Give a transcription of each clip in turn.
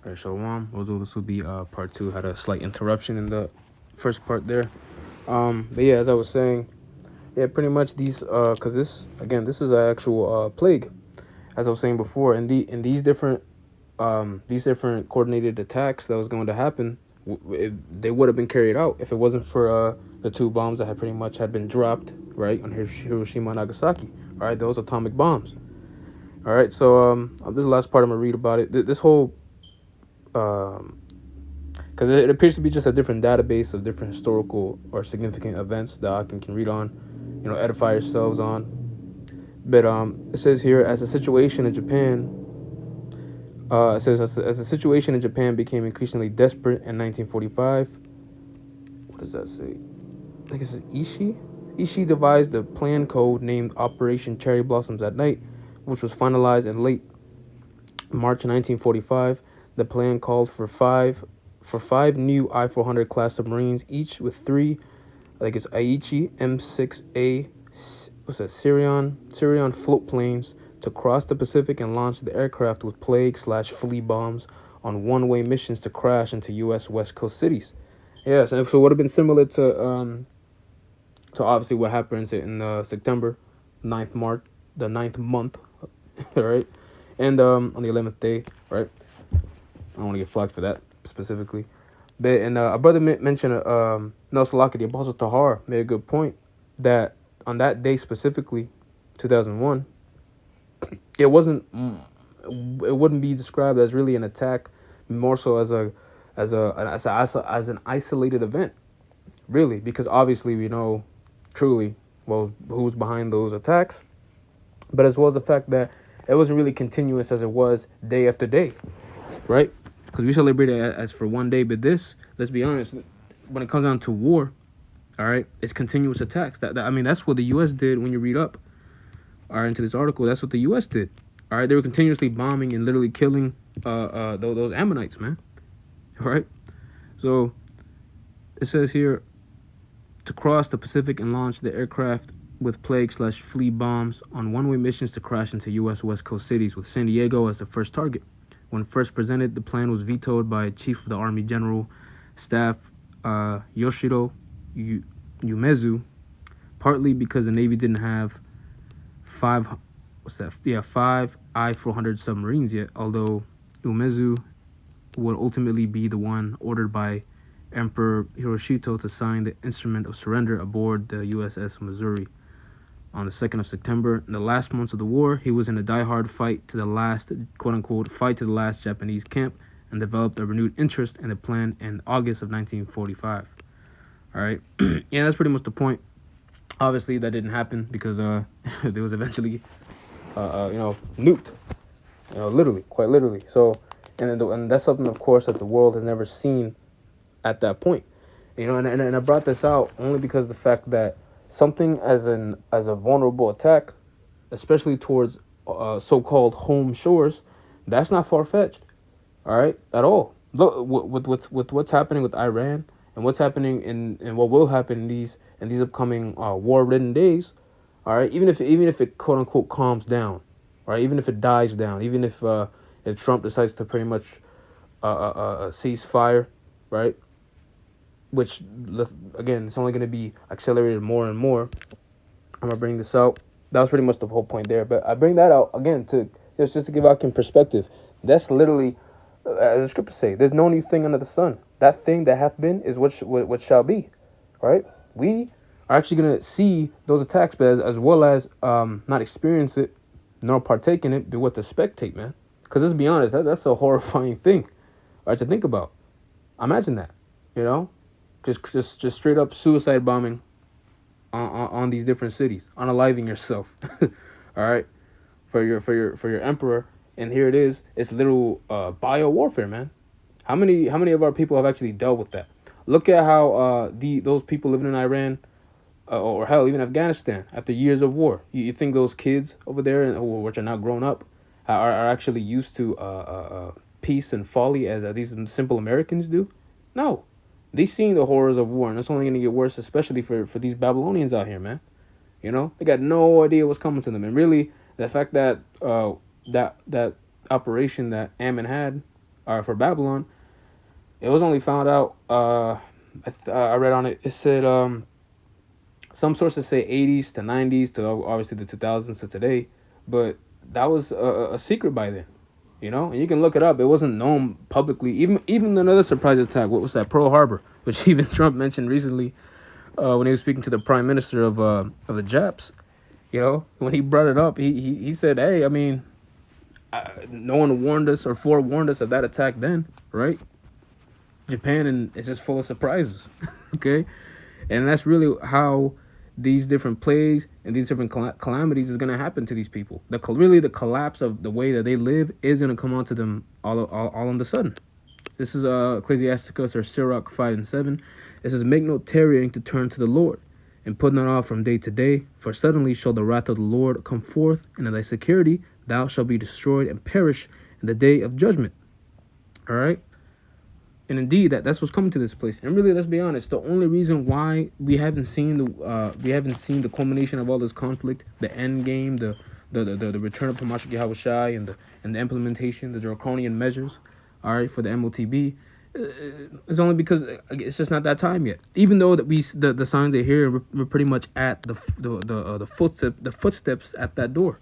All right, Shalom. This will be part two. Had a slight interruption in the first part there. But yeah, as I was saying, yeah, pretty much these because this is an actual plague. As I was saying before, in these different coordinated attacks that was going to happen, they would have been carried out if it wasn't for the two bombs that had been dropped right on Hiroshima and Nagasaki. All right, those atomic bombs. All right, so this is the last part I'm gonna read about it. This whole um, because it appears to be just a different database of different historical or significant events that I can read on, edify yourselves on. But it says here, as the situation in Japan, it says as the situation in Japan became increasingly desperate in 1945. What does that say? I think it says Ishii. Ishii devised a plan code named Operation Cherry Blossoms at Night, which was finalized in late March 1945. The plan called for five new I-400 class submarines, each with three, I think it's Aichi M6A, Sirion float planes, to cross the Pacific and launch the aircraft with plague/flea bombs on one-way missions to crash into U.S. West Coast cities. Yes, and so it would have been similar to obviously what happens in September, the ninth month, right, and on the 11th day, right. I don't want to get flagged for that specifically. But and a brother mentioned no Salaki, the Apostle Tahar made a good point that on that day specifically, 2001, it wouldn't be described as really an attack, more so as an isolated event, really, because obviously we know truly who's behind those attacks, but as well as the fact that it wasn't really continuous as it was day after day, right? Because we celebrate it as for one day, but this, let's be honest, when it comes down to war, all right, it's continuous attacks. I mean, that's what the U.S. did when you read up, all right, into this article. That's what the U.S. did, all right. They were continuously bombing and literally killing those Ammonites, man, all right. So it says here, to cross the Pacific and launch the aircraft with plague/flea bombs on one-way missions to crash into U.S. West Coast cities, with San Diego as the first target. When first presented, the plan was vetoed by Chief of the Army General Staff Yoshiro Umezu, partly because the Navy didn't have five I-400 submarines yet, although Umezu would ultimately be the one ordered by Emperor Hirohito to sign the instrument of surrender aboard the USS Missouri. On the 2nd of September, in the last months of the war, he was in a die-hard fight to the last, quote-unquote, fight to the last Japanese camp, and developed a renewed interest in the plan in August of 1945. All right, yeah, that's pretty much the point. Obviously, that didn't happen because it was eventually, nuked, literally, quite literally. So, and that's something, of course, that the world has never seen at that point, and I brought this out only because of the fact that something as a vulnerable attack, especially towards so-called home shores, that's not far-fetched, all right, at all. Look with what's happening with Iran and what's happening and what will happen in these upcoming war-ridden days, all right. Even if it quote-unquote calms down, all right, even if it dies down, even if Trump decides to pretty much cease fire, right? Which, again, it's only going to be accelerated more and more. I'm going to bring this out. That was pretty much the whole point there. But I bring that out, again, to just to give out in perspective. That's literally, as the scriptures say, there's no new thing under the sun. That thing that hath been is what shall be, right? We are actually going to see those attacks, but as well as not experience it, nor partake in it, but what to spectate, man. Because let's be honest, that's a horrifying thing, right, to think about. Imagine that, just straight up suicide bombing on these different cities, unaliving yourself. All right, for your emperor, and here it is. It's literal bio warfare, man. How many of our people have actually dealt with that? Look at how those people living in Iran, or hell, even Afghanistan, after years of war. You think those kids over there, which are now grown up, are actually used to peace and folly as these simple Americans do? No. They seen the horrors of war, and it's only going to get worse, especially for these Babylonians out here, man. They got no idea what's coming to them, and really, the fact that that operation that Ammon had, for Babylon, it was only found out. I read on it. It said some sources say 80s to 90s to obviously the 2000s to today, but that was a secret by then. And you can look it up. It wasn't known publicly. Even another surprise attack. What was that? Pearl Harbor, which even Trump mentioned recently when he was speaking to the prime minister of the Japs. When he brought it up, he said, "Hey, I mean, no one warned us or forewarned us of that attack then, right? Japan and it's just full of surprises." Okay, and that's really how these different plagues and these different calamities is going to happen to these people. Really the collapse of the way that they live is going to come onto them all on the sudden. This is Ecclesiasticus or Sirach 5:7. It says, "Make no tarrying to turn to the Lord, and put not off from day to day, for suddenly shall the wrath of the Lord come forth, and in thy security thou shalt be destroyed and perish in the day of judgment." All right. And indeed, that's what's coming to this place. And really, let's be honest. The only reason why we haven't seen the culmination of all this conflict, the end game, the return of Hamashiach Yahushai, and the implementation, the draconian measures, all right, for the MOTB, is only because it's just not that time yet. Even though that the signs are here, we're pretty much at the footsteps at that door.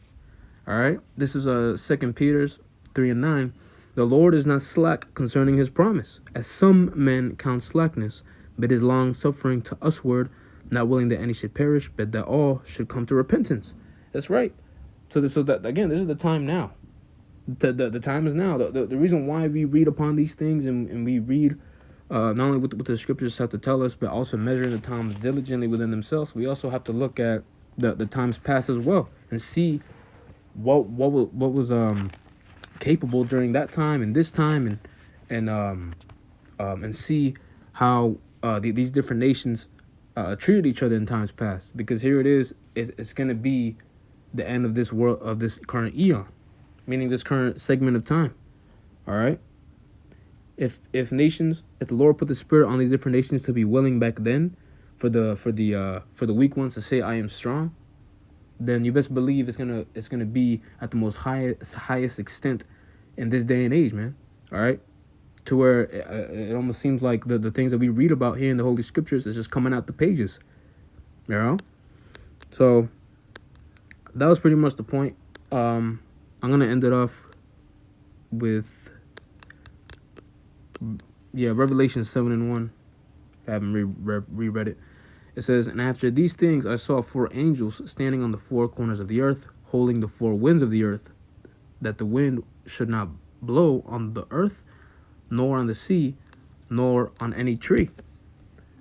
All right. This is 2 Peter's 3:9. "The Lord is not slack concerning his promise, as some men count slackness, but is long suffering to usward, not willing that any should perish, but that all should come to repentance." That's right. So that again, this is the time now. The time is now. The reason why we read upon these things and we read not only what the scriptures have to tell us, but also measuring the times diligently within themselves. We also have to look at the times past as well and see what was capable during that time and this time, and see how these different nations treated each other in times past. Because here it is, it's going to be the end of this world, of this current eon, meaning this current segment of time. All right. If the Lord put the spirit on these different nations to be willing back then, for the weak ones to say, "I am strong," then you best believe it's gonna be at the most highest extent in this day and age, man. All right, to where it almost seems like the things that we read about here in the Holy Scriptures is just coming out the pages. So that was pretty much the point. I'm gonna end it off with Revelation 7:1. I haven't reread it. It says, "And after these things I saw 4 angels standing on the 4 corners of the earth, holding the 4 winds of the earth, that the wind should not blow on the earth, nor on the sea, nor on any tree."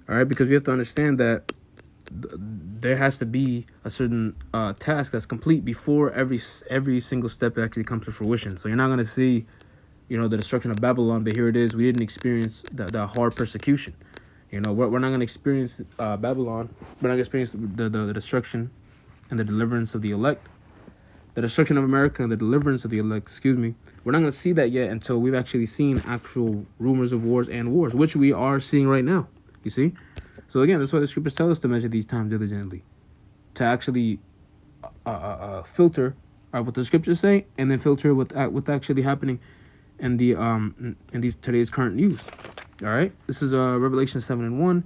All right, because we have to understand that there has to be a certain task that's complete before every single step actually comes to fruition. So you're not going to see, the destruction of Babylon, but here it is. We didn't experience the hard persecution. We're not going to experience Babylon. We're not going to experience the destruction and the deliverance of the elect. The destruction of America and the deliverance of the elect, we're not going to see that yet until we've actually seen actual rumors of wars and wars, which we are seeing right now. You see? So again, that's why the scriptures tell us to measure these times diligently, to actually filter what the scriptures say, and then filter what's actually happening in these today's current news. All right, this is Revelation 7:1.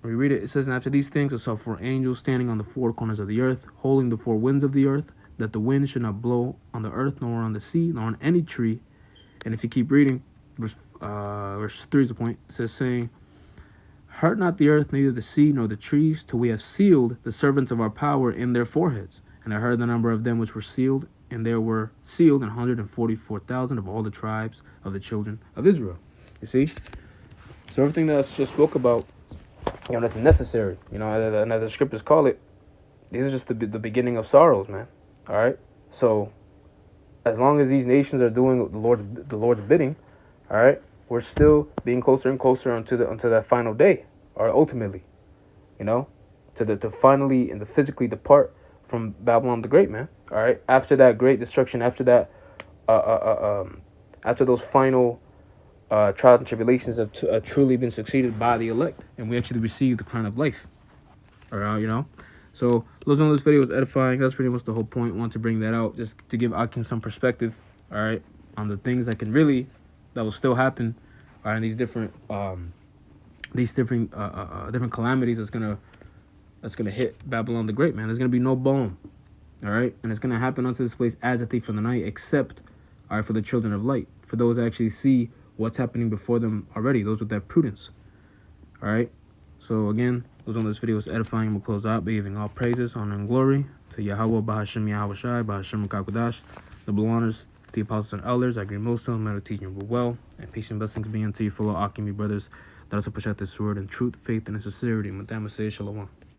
We read it. It says, "And after these things I saw 4 angels standing on the 4 corners of the earth, holding the 4 winds of the earth, that the wind should not blow on the earth, nor on the sea, nor on any tree." And if you keep reading, verse 3 is the point. It says, saying, "Hurt not the earth, neither the sea, nor the trees, till we have sealed the servants of our power in their foreheads. And I heard the number of them which were sealed, and there were sealed 144,000 of all the tribes of the children of Israel." You see? So everything that's just spoke about, that's necessary. And as the scriptures call it, these are just the beginning of sorrows, man. All right? So as long as these nations are doing the Lord's bidding, all right, we're still being closer and closer unto that final day, or ultimately, to finally and to physically depart from Babylon the Great, man. All right, after that great destruction, after that, after those final trials and tribulations have truly been succeeded by the elect, and we actually receive the crown of life. All right, So those on this video was edifying. That's pretty much the whole point. I want to bring that out just to give Akim some perspective, all right, on the things that can really that will still happen, and these different different calamities that's gonna hit Babylon the Great, man. There's gonna be no balm, all right, and it's gonna happen unto this place as a thief in the night, except, all right, for the children of light, for those that actually see what's happening before them already, those with that prudence, all right. So again, those on this video is edifying. I'm gonna close out by giving all praises, honor, and glory to Yahweh, Bahashim Yahweh Shai, Bahashim Kakodash, the belongers, the apostles and elders. I agree most of them, may teaching you well, and peace and blessings be unto you, fellow Alchemy brothers, that also protect this word in truth, faith, and in sincerity. Madame say Shalom.